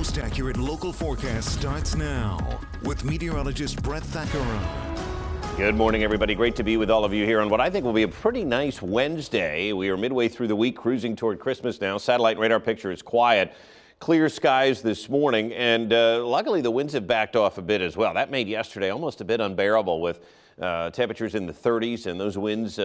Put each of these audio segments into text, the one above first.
most accurate local forecast starts now with meteorologist Brett Thackeray. Good morning, everybody. Great to be with all of you here on what I think will be a pretty nice Wednesday. We are midway through the week, cruising toward Christmas now. Satellite radar picture is quiet. Clear skies this morning, and luckily the winds have backed off a bit as well. That made yesterday almost a bit unbearable with temperatures in the 30s and those winds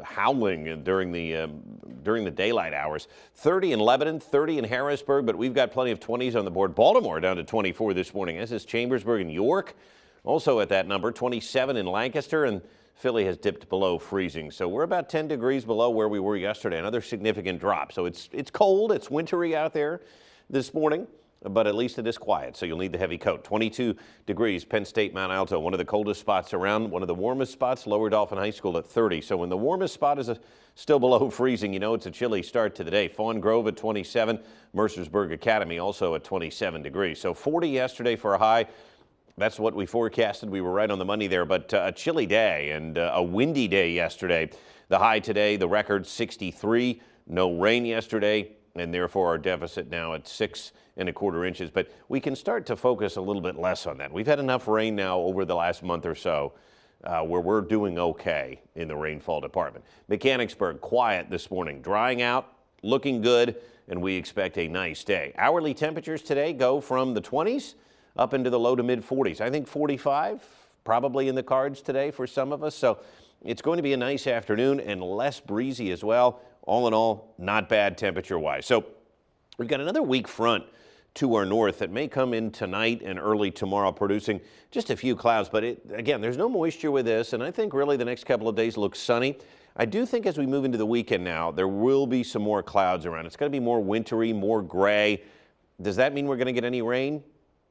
howling during the daylight hours. 30 in Lebanon, 30 in Harrisburg, but we've got plenty of 20s on the board. Baltimore down to 24 this morning, as is Chambersburg and York. Also at that number, 27 in Lancaster, and Philly has dipped below freezing. So we're about 10 degrees below where we were yesterday, another significant drop. So it's cold, it's wintry out there this morning, but at least it is quiet, so you'll need the heavy coat. 22 degrees, Penn State, Mount Alto, one of the coldest spots around. One of the warmest spots, Lower Dauphin High School at 30. So when the warmest spot is still below freezing, you know it's a chilly start to the day. Fawn Grove at 27, Mercersburg Academy also at 27 degrees. So 40 yesterday for a high. That's what we forecasted. We were right on the money there, but a chilly day and a windy day yesterday. The high today, the record 63. No rain yesterday, and therefore our deficit now at 6¼ inches. But we can start to focus a little bit less on that. We've had enough rain now over the last month or so where we're doing okay in the rainfall department. Mechanicsburg, quiet this morning, drying out, looking good, and we expect a nice day. Hourly temperatures today go from the 20s up into the low to mid 40s. I think 45 probably in the cards today for some of us. So it's going to be a nice afternoon and less breezy as well. All in all, not bad temperature-wise. So we've got another weak front to our north that may come in tonight and early tomorrow, producing just a few clouds. But again, there's no moisture with this, and I think really the next couple of days look sunny. I do think as we move into the weekend now, there will be some more clouds around. It's going to be more wintry, more gray. Does that mean we're going to get any rain?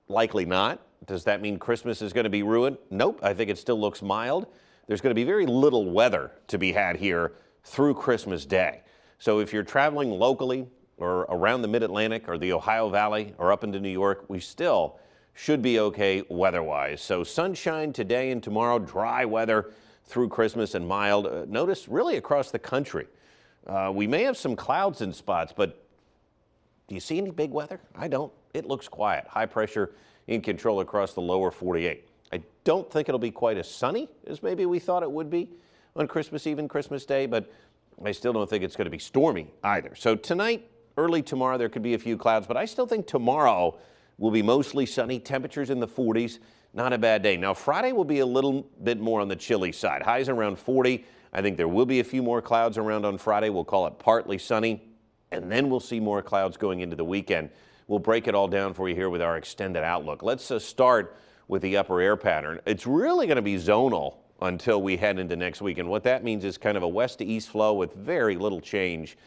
Likely not. Does that mean Christmas is going to be ruined? Nope. I think it still looks mild. There's going to be very little weather to be had here through Christmas Day. So if you're traveling locally or around the Mid-Atlantic or the Ohio Valley or up into New York, we still should be okay weather-wise. So sunshine today and tomorrow, dry weather through Christmas and mild. Notice really across the country. We may have some clouds in spots, but do you see any big weather? I don't. It looks quiet. High pressure in control across the lower 48. I don't think it'll be quite as sunny as maybe we thought it would be on Christmas Eve and Christmas Day, but I still don't think it's going to be stormy either. So tonight, early tomorrow, there could be a few clouds, but I still think tomorrow will be mostly sunny. Temperatures in the 40s. Not a bad day. Now, Friday will be a little bit more on the chilly side. Highs around 40. I think there will be a few more clouds around on Friday. We'll call it partly sunny, and then we'll see more clouds going into the weekend. We'll break it all down for you here with our extended outlook. Let's start with the upper air pattern. It's really going to be zonal until we head into next week. And what that means is kind of a west to east flow with very little change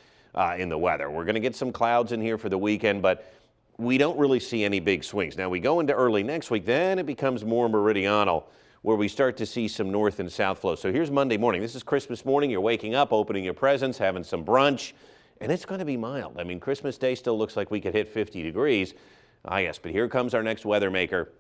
in the weather. We're going to get some clouds in here for the weekend, but we don't really see any big swings. Now we go into early next week, then it becomes more meridional where we start to see some north and south flow. So here's Monday morning. This is Christmas morning. You're waking up, opening your presents, having some brunch, and it's going to be mild. I mean, Christmas Day still looks like we could hit 50 degrees. Yes, but here comes our next weather maker.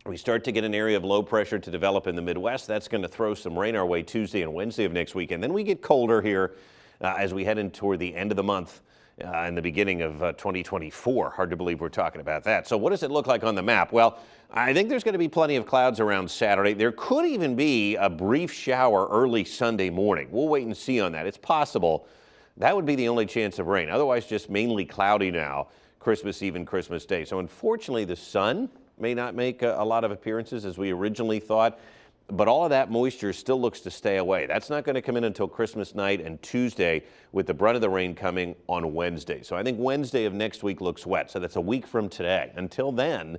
We start to get an area of low pressure to develop in the Midwest. That's going to throw some rain our way Tuesday and Wednesday of next week. And then we get colder here as we head in toward the end of the month and the beginning of 2024. Hard to believe we're talking about that. So what does it look like on the map? Well, I think there's going to be plenty of clouds around Saturday. There could even be a brief shower early Sunday morning. We'll wait and see on that. It's possible. That would be the only chance of rain. Otherwise, just mainly cloudy now, Christmas Eve and Christmas Day. So unfortunately, the sun may not make a lot of appearances as we originally thought, but all of that moisture still looks to stay away. That's not going to come in until Christmas night and Tuesday, with the brunt of the rain coming on Wednesday. So I think Wednesday of next week looks wet. So that's a week from today. Until then,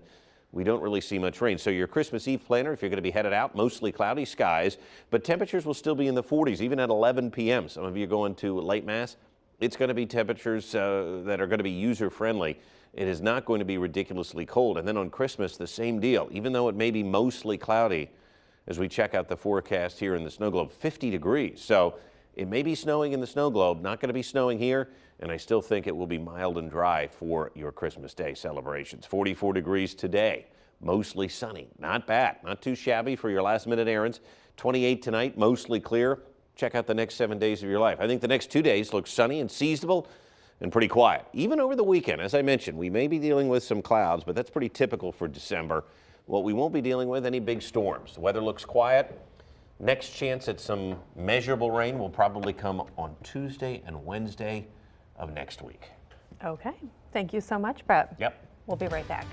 we don't really see much rain. So your Christmas Eve planner, if you're going to be headed out, mostly cloudy skies, but temperatures will still be in the 40s, even at 11 p.m. Some of you going to late mass, it's going to be temperatures that are going to be user-friendly. It is not going to be ridiculously cold. And then on Christmas, the same deal. Even though it may be mostly cloudy, as we check out the forecast here in the snow globe, 50 degrees. So it may be snowing in the snow globe, not going to be snowing here, and I still think it will be mild and dry for your Christmas Day celebrations. 44 degrees today, mostly sunny. Not bad, not too shabby for your last-minute errands. 28 tonight, mostly clear. Check out the next 7 days of your life. I think the next 2 days look sunny and seasonable. and pretty quiet. Even over the weekend, as I mentioned, we may be dealing with some clouds, but that's pretty typical for December. What we won't be dealing with any big storms. The weather looks quiet. Next chance at some measurable rain will probably come on Tuesday and Wednesday of next week. Okay. Thank you so much, Brett. Yep. We'll be right back.